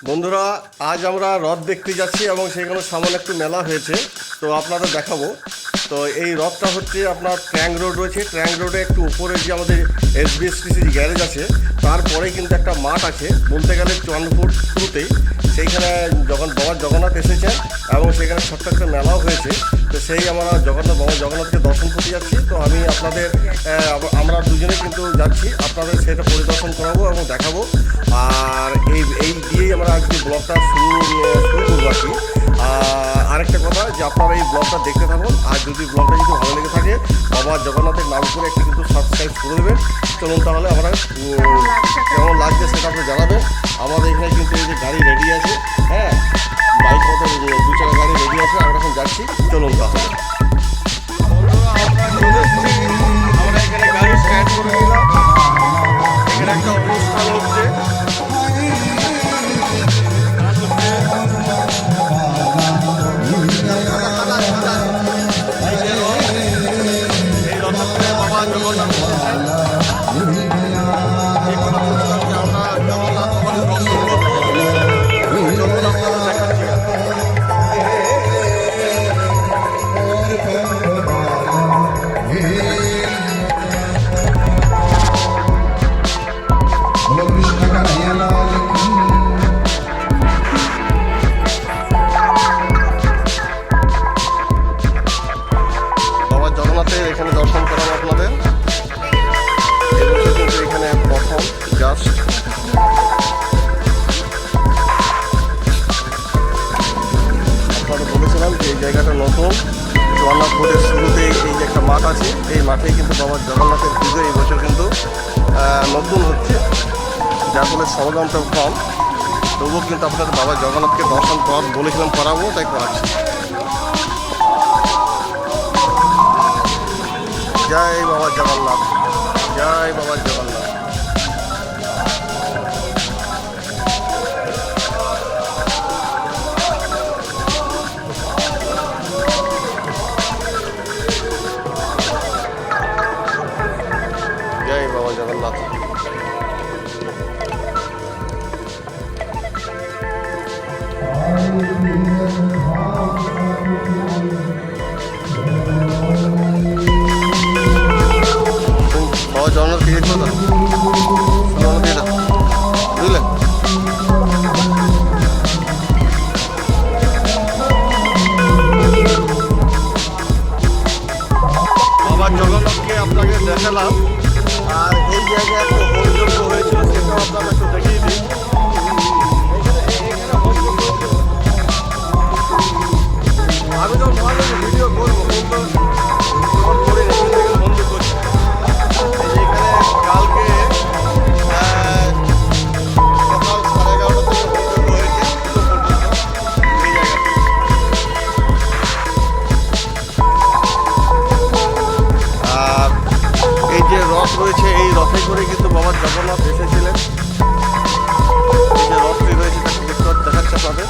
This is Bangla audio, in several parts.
বন্ধুরা, আজ আমরা রথ দেখতে যাচ্ছি এবং সেখানে সামনে একটু মেলা হয়েছে, তো আপনাদের দেখাবো। তো এই রথটা হচ্ছে আপনার ট্র্যাঙ্ক রোড রয়েছে, ট্র্যাঙ্ক রোডে একটু উপরে যে আমাদের SBSTC গ্যারেজ আছে তারপরে কিন্তু একটা মাঠ আছে, বলতে গেলে 54 ফুট শুরুতেই। সেইখানে যখন বাবা জগন্নাথ এসেছেন এবং সেখানে ছোট্ট একটা মেলাও হয়েছে। তো সেই আমরা বাবা জগন্নাথকে দর্শন করতে যাচ্ছি। তো আমি আমরা দুজনে কিন্তু যাচ্ছি, আপনাদের সেটা পরিদর্শন করাবো এবং দেখাবো। আর এই দিয়েই আমরা আজকে ব্লগটা শুরু করবো আর কি। আরেকটা কথা যে আপনারা এই ব্লগটা দেখতে থাকুন, আর যদি ব্লগটা যদি ভালো লেগে থাকে বাবা জগন্নাথের নাম করে একটু কিন্তু সাবস্ক্রাইব করে দেবেন। চলুন তাহলে আমরা কেমন লাগছে সেটা আপনি জানাবেন। আমাদের এখানে কিন্তু এই যে গাড়ি রেডি আছে, হ্যাঁ, বাইক মতো 2 চাকা গাড়ি রেডি আছে, আমরা এখন যাচ্ছি। চলুন তাহলে আমরা এখানে গাড়ি স্ট্যান্ড করে দিলাম। এখানে একটা অনুষ্ঠান হচ্ছে, এখানে দর্শন করাবো আপনাদের। এবছর কিন্তু এখানে প্রথম জাস্ট আপনাদের বলেছিলাম যে এই জায়গাটা নতুন। জগন্নাথ বোর্ডের শুরুতে এই যে একটা মাঠ আছে, এই মাঠেই কিন্তু বাবা জগন্নাথের পুজো এই বছর কিন্তু নতুন হচ্ছে, যার ফলে সরঞ্জামটা কম। তবুও কিন্তু আপনাদের বাবা জগন্নাথকে দর্শন বলেছিলাম করাবো, তাই করাচ্ছি। জয় বাবা জগন্নাথ, জয় বাবা জগন্নাথ। জয় বাবা জগন্নাথ। জগন্নাথ কে দেখলো না, বুঝলেন? বাবা জগন্নাথকে আপনাকে দেখালাম, আর এই জায়গায় একটা হোমযজ্ঞ হয়েছিল, সেটাও আপনাকে একটু দেখিয়ে দিই। আমি তো ভালো ভিডিও করবো, কিন্তু করে বন্ধ করছি। এখানে কালকে সকাল 11:30 থেকে হোমযজ্ঞ হয়েছে এই জায়গাতে। আর এই যে রথ রয়েছে, এই রথে করে কিন্তু বাবা জগন্নাথ এসেছিলেন। এই যে রথটি রয়েছে তাকে দেখাচ্ছে আপনাদের।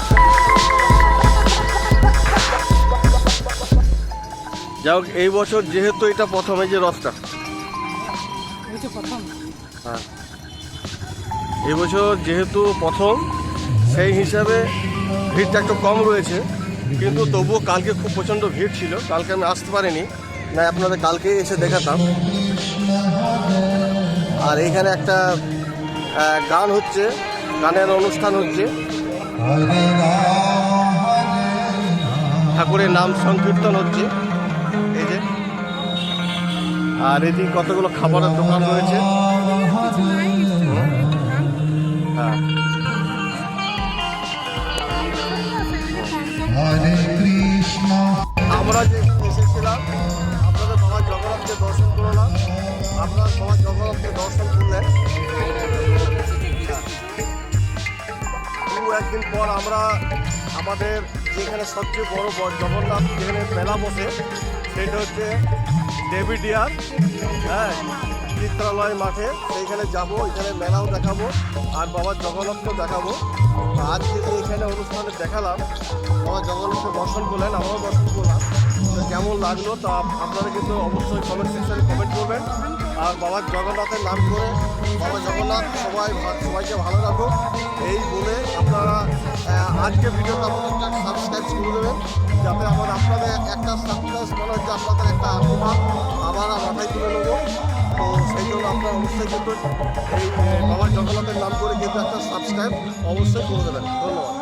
যাই হোক, এই বছর যেহেতু এটা প্রথম, এই যে রথটা, হ্যাঁ, এই বছর যেহেতু প্রথম, সেই হিসাবে ভিড়টা একটু কম রয়েছে, কিন্তু তবুও কালকে খুব প্রচণ্ড ভিড় ছিল। কালকে আমি আসতে পারিনি, না আপনাদের কালকে এসে দেখাতাম। আর এইখানে একটা গান হচ্ছে, গানের অনুষ্ঠান হচ্ছে, ঠাকুরের নাম সংকীর্তন হচ্ছে এই যে। আর এদিকে কতগুলো খাবারের দোকান রয়েছে, হ্যাঁ। আমরা যে এসেছিলাম, আপনাদের বাবা জগন্নাথকে দর্শন করলাম, আপনার বাবা জগন্নাথকে দর্শন করলেন। একদিন পর আমরা আমাদের যেখানে সবচেয়ে বড় জগন্নাথ যেখানে মেলা বসে, সেটা হচ্ছে দেবীডিয়ার, হ্যাঁ, চিত্রালয় মাঠে, সেইখানে যাবো। এখানে মেলাও দেখাবো আর বাবা জগন্নাথকেও দেখাবো। আজকে যে এখানে অনুষ্ঠানে দেখালাম, বাবা জগন্নাথকে দর্শন করলেন, আমরাও দর্শন করলাম। তো কেমন লাগলো তা আপনারা কিন্তু অবশ্যই কমেন্ট সেকশনে কমেন্ট করবেন। আর বাবা জগন্নাথের নাম করে বাবা জগন্নাথ সবাইকে ভালো রাখুক এই বলে আপনারা আজকে ভিডিওটা আমাদের একটা সাবস্ক্রাইব করে দেবেন, যাতে আপনাদের একটা সাবস্ক্রাইব মনে হচ্ছে আপনাদের একটা আশীর্বাদ আবার মাথায় তুলে নেবো। তো সেই জন্য আপনারা অবশ্যই কিন্তু এই বাবা জগন্নাথের নাম করে কিন্তু একটা সাবস্ক্রাইব অবশ্যই করে দেবেন। ধন্যবাদ।